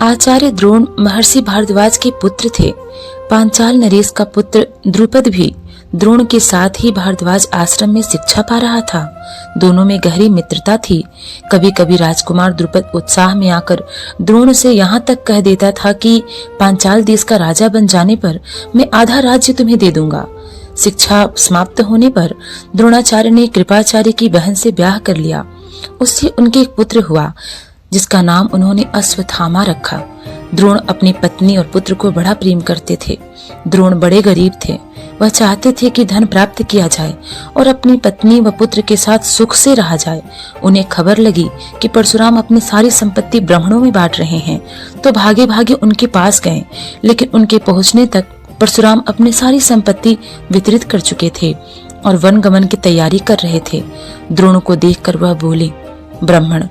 आचार्य द्रोण महर्षि भारद्वाज के पुत्र थे। पांचाल नरेश का पुत्र द्रुपद भी द्रोण के साथ ही भारद्वाज आश्रम में शिक्षा पा रहा था। दोनों में गहरी मित्रता थी। कभी कभी राजकुमार द्रुपद उत्साह में आकर द्रोण से यहाँ तक कह देता था कि पांचाल देश का राजा बन जाने पर मैं आधा राज्य तुम्हें दे दूंगा। शिक्षा समाप्त होने पर द्रोणाचार्य ने कृपाचार्य की बहन से ब्याह कर लिया। उससे उनके एक पुत्र हुआ जिसका नाम उन्होंने अश्वत्थामा रखा। द्रोण अपनी पत्नी और पुत्र को बड़ा प्रेम करते थे। द्रोण बड़े गरीब थे। वह चाहते थे कि धन प्राप्त किया जाए और अपनी पत्नी व पुत्र के साथ सुख से रहा जाए। उन्हें खबर लगी कि परशुराम अपनी सारी संपत्ति ब्राह्मणों में बांट रहे हैं, तो भागे भागे उनके पास गए। लेकिन उनके पहुंचने तक परशुराम अपनी सारी संपत्ति वितरित कर चुके थे और वन गमन की तैयारी कर रहे थे। द्रोण को देखकर वह बोले, ब्राह्मण,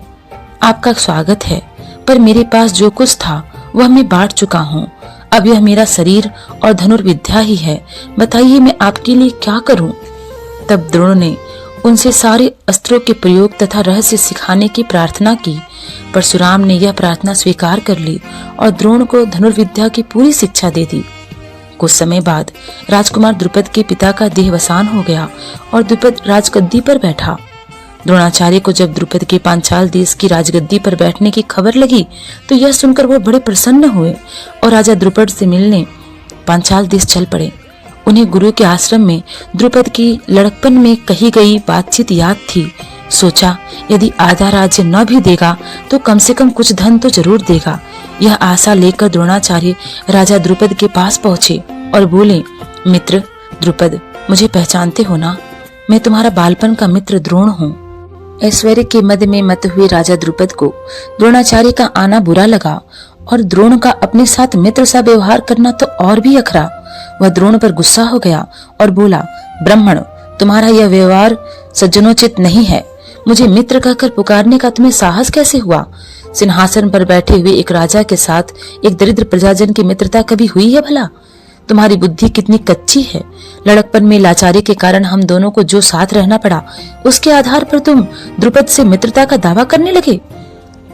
आपका स्वागत है, पर मेरे पास जो कुछ था वह मैं बांट चुका हूँ। अब यह मेरा शरीर और धनुर्विद्या ही है। बताइए मैं आपके लिए क्या करूं? तब द्रोण ने उनसे सारे अस्त्रों के प्रयोग तथा रहस्य सिखाने की प्रार्थना की। परशुराम ने यह प्रार्थना स्वीकार कर ली और द्रोण को धनुर्विद्या की पूरी शिक्षा दे दी। कुछ समय बाद राजकुमार द्रुपद के पिता का देहावसान हो गया और द्रुपद राजगद्दी पर बैठा। द्रोणाचार्य को जब द्रुपद के पांचाल देश की राजगद्दी पर बैठने की खबर लगी तो यह सुनकर वह बड़े प्रसन्न हुए और राजा द्रुपद से मिलने पांचाल देश चल पड़े। उन्हें गुरु के आश्रम में द्रुपद की लड़कपन में कही गई बातचीत याद थी। सोचा, यदि आधा राज्य न भी देगा तो कम से कम कुछ धन तो जरूर देगा। यह आशा लेकर द्रोणाचार्य राजा द्रुपद के पास पहुंचे और बोले, मित्र द्रुपद, मुझे पहचानते हो ना? मैं तुम्हारा बालपन का मित्र द्रोण हूँ। ऐश्वर्य के मद में मत हुए राजा द्रुपद को द्रोणाचार्य का आना बुरा लगा और द्रोण का अपने साथ मित्र सा व्यवहार करना तो और भी अखरा। वह द्रोण पर गुस्सा हो गया और बोला, ब्राह्मण, तुम्हारा यह व्यवहार सज्जनोचित नहीं है। मुझे मित्र कहकर पुकारने का तुम्हें साहस कैसे हुआ? सिंहासन पर बैठे हुए एक राजा के साथ एक दरिद्र प्रजाजन की मित्रता कभी हुई है भला? तुम्हारी बुद्धि कितनी कच्ची है। लड़कपन में लाचारी के कारण हम दोनों को जो साथ रहना पड़ा, उसके आधार पर तुम द्रुपद से मित्रता का दावा करने लगे।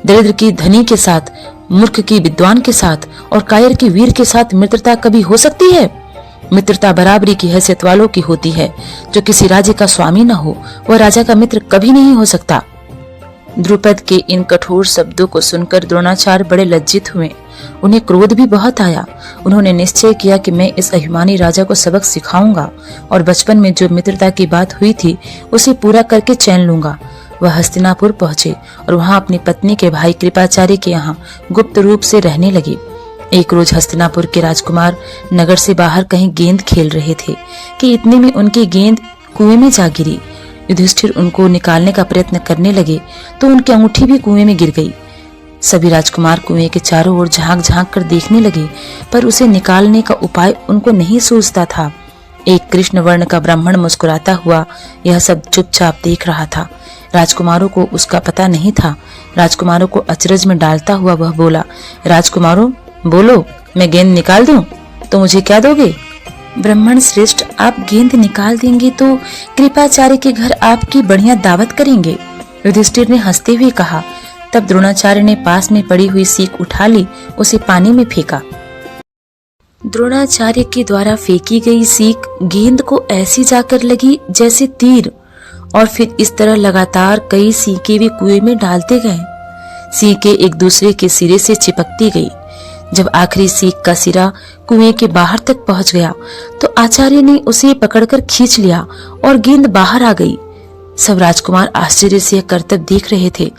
दरिद्र की धनी के साथ, मूर्ख की विद्वान के साथ और कायर की वीर के साथ मित्रता कभी हो सकती है? मित्रता बराबरी की हैसियत वालों की होती है। जो किसी राज्य का स्वामी न हो वह राजा का मित्र कभी नहीं हो सकता। द्रुपद के इन कठोर शब्दों को सुनकर द्रोणाचार्य बड़े लज्जित हुए। उन्हें क्रोध भी बहुत आया। उन्होंने निश्चय किया कि मैं इस अभिमानी राजा को सबक सिखाऊंगा और बचपन में जो मित्रता की बात हुई थी उसे पूरा करके चैन लूंगा। वह हस्तिनापुर पहुंचे और वहां अपनी पत्नी के भाई कृपाचार्य के यहाँ गुप्त रूप से रहने लगे। एक रोज हस्तिनापुर के राजकुमार नगर से बाहर कहीं गेंद खेल रहे थे कि इतने में उनकी गेंद कुएं में जा गिरी। युधिष्ठिर उनको निकालने का प्रयत्न करने लगे तो उनकी अंगूठी भी कुएं में गिर गई। सभी राजकुमार कुएं के चारों ओर झांक झांक कर देखने लगे, पर उसे निकालने का उपाय उनको नहीं सूझता था। एक कृष्ण वर्ण का ब्राह्मण मुस्कुराता हुआ यह सब चुपचाप देख रहा था। राजकुमारों को उसका पता नहीं था। राजकुमारों को अचरज में डालता हुआ वह बोला, राजकुमारों बोलो, मैं गेंद निकाल दूं तो मुझे क्या दोगे? ब्राह्मण श्रेष्ठ, आप गेंद निकाल देंगे तो कृपाचार्य के घर आपकी बढ़िया दावत करेंगे। युधिष्ठिर ने हंसते हुए कहा। तब द्रोणाचार्य ने पास में पड़ी हुई सीख उठा ली, उसे पानी में फेंका। द्रोणाचार्य के द्वारा फेंकी गई सीख गेंद को ऐसी जाकर लगी जैसे तीर, और फिर इस तरह लगातार कई सीखें भी कुएं में डालते गए। सीखें एक दूसरे के सिरे से चिपकती गई। जब आखिरी सीख का सिरा कुएं के बाहर तक पहुंच गया तो आचार्य ने उसे पकड़कर खींच लिया और गेंद बाहर आ गई। सब राजकुमार आश्चर्य से यह करतब देख रहे थे।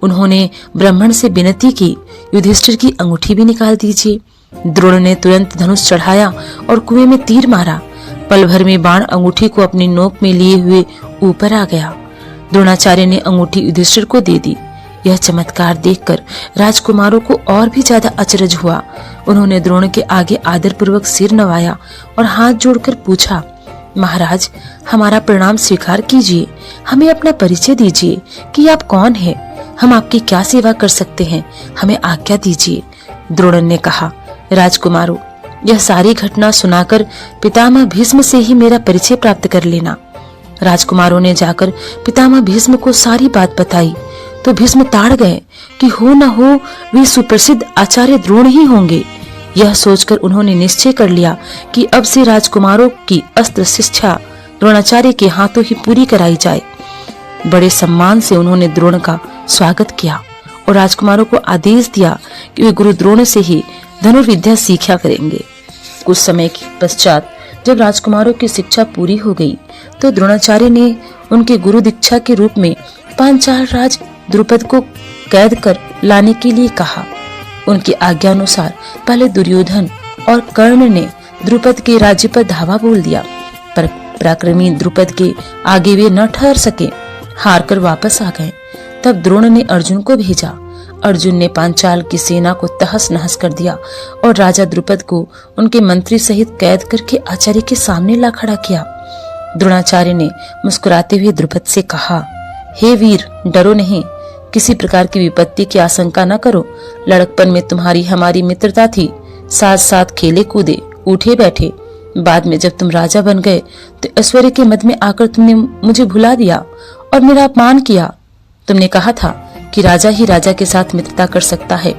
उन्होंने ब्राह्मण से विनती की, युधिष्ठिर की अंगूठी भी निकाल दीजिए। द्रोण ने तुरंत धनुष चढ़ाया और कुएं में तीर मारा। पल भर में बाण अंगूठी को अपनी नोक में लिए हुए ऊपर आ गया। द्रोणाचार्य ने अंगूठी युधिष्ठिर को दे दी। यह चमत्कार देखकर राजकुमारों को और भी ज्यादा अचरज हुआ। उन्होंने द्रोण के आगे आदरपूर्वक सिर नवाया और हाथ जोड़कर पूछा, महाराज, हमारा प्रणाम स्वीकार कीजिए। हमें अपना परिचय दीजिए कि आप कौन हैं। हम आपकी क्या सेवा कर सकते हैं, हमें आज्ञा दीजिए। द्रोण ने कहा, राजकुमारों, यह सारी घटना सुनाकर पितामह भीष्म से ही मेरा परिचय प्राप्त कर लेना। राजकुमारों ने जाकर पितामह भीष्म को सारी बात बताई। तो भीष्म ताड़ गए कि हो न हो वे सुप्रसिद्ध आचार्य द्रोण ही होंगे। यह सोचकर उन्होंने निश्चय कर लिया कि अब से राजकुमारों की अस्त्र शिक्षा द्रोणाचार्य के हाथों ही पूरी कराई जाए। बड़े सम्मान से उन्होंने द्रोण का स्वागत किया और राजकुमारों को आदेश दिया कि वे गुरु द्रोण से ही धनुर्विद्या सीखा करेंगे। कुछ समय के पश्चात जब राजकुमारों की शिक्षा पूरी हो गई तो द्रोणाचार्य ने उनके गुरु दीक्षा के रूप में पांचाल राज द्रुपद को कैद कर लाने के लिए कहा। उनकी आज्ञा अनुसार पहले दुर्योधन और कर्ण ने द्रुपद के राज्य पर धावा बोल दिया, पर पराक्रमी द्रुपद के आगे वे न ठहर सके, हार कर वापस आ गए। तब द्रोण ने अर्जुन को भेजा। अर्जुन ने पांचाल की सेना को तहस नहस कर दिया और राजा द्रुपद को उनके मंत्री सहित कैद करके आचार्य के सामने ला खड़ा किया। द्रोणाचार्य ने मुस्कुराते हुए द्रुपद से कहा, हे वीर, डरो नहीं, किसी प्रकार की विपत्ति की आशंका न करो। लड़कपन में तुम्हारी हमारी मित्रता थी, साथ साथ खेले कूदे, उठे बैठे। बाद में जब तुम राजा बन गए तो ऐश्वर्य के मद में आकर तुमने मुझे भुला दिया और मेरा अपमान किया। तुमने कहा था कि राजा ही राजा के साथ मित्रता कर सकता है,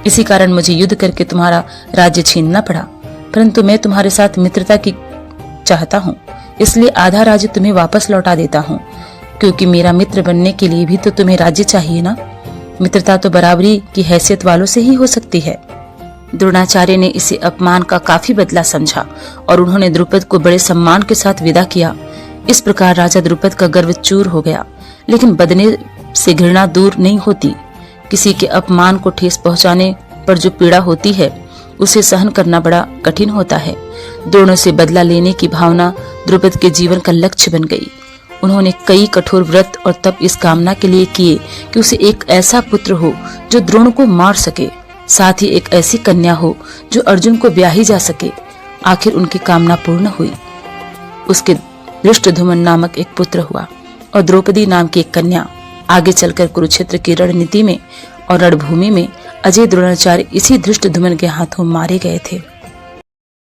इसी कारण मुझे युद्ध करके तुम्हारा राज्य छीनना पड़ा। परंतु मैं तुम्हारे साथ मित्रता की चाहता हूँ, इसलिए आधा राज्य तुम्हें वापस लौटा देता हूँ, क्योंकि मेरा मित्र बनने के लिए भी तो तुम्हें राज्य चाहिए ना। मित्रता तो बराबरी की हैसियत वालों से ही हो सकती है। द्रोणाचार्य ने इसे अपमान का काफी बदला समझा और उन्होंने द्रुपद को बड़े सम्मान के साथ विदा किया। इस प्रकार राजा द्रुपद का गर्व चूर हो गया, लेकिन बदले से घृणा दूर नहीं होती। किसी के अपमान को ठेस पहुंचाने पर जो पीड़ा होती है उसे सहन करना बड़ा कठिन होता है। द्रोणों से बदला लेने की भावना द्रुपद के जीवन का लक्ष्य बन गई। उन्होंने कई कठोर व्रत और तप इस कामना के लिए किए कि उसे एक ऐसा पुत्र हो जो द्रोण को मार सके, साथ ही एक ऐसी कन्या हो जो अर्जुन को ब्याही जा सके। आखिर उनकी कामना पूर्ण हुई। उसके धृष्टद्युम्न नामक एक पुत्र हुआ और द्रौपदी नाम की एक कन्या। आगे चलकर कुरुक्षेत्र की रणनीति में और रणभूमि में अजय द्रोणाचार्य इसी धृष्टद्युम्न के हाथों मारे गए थे।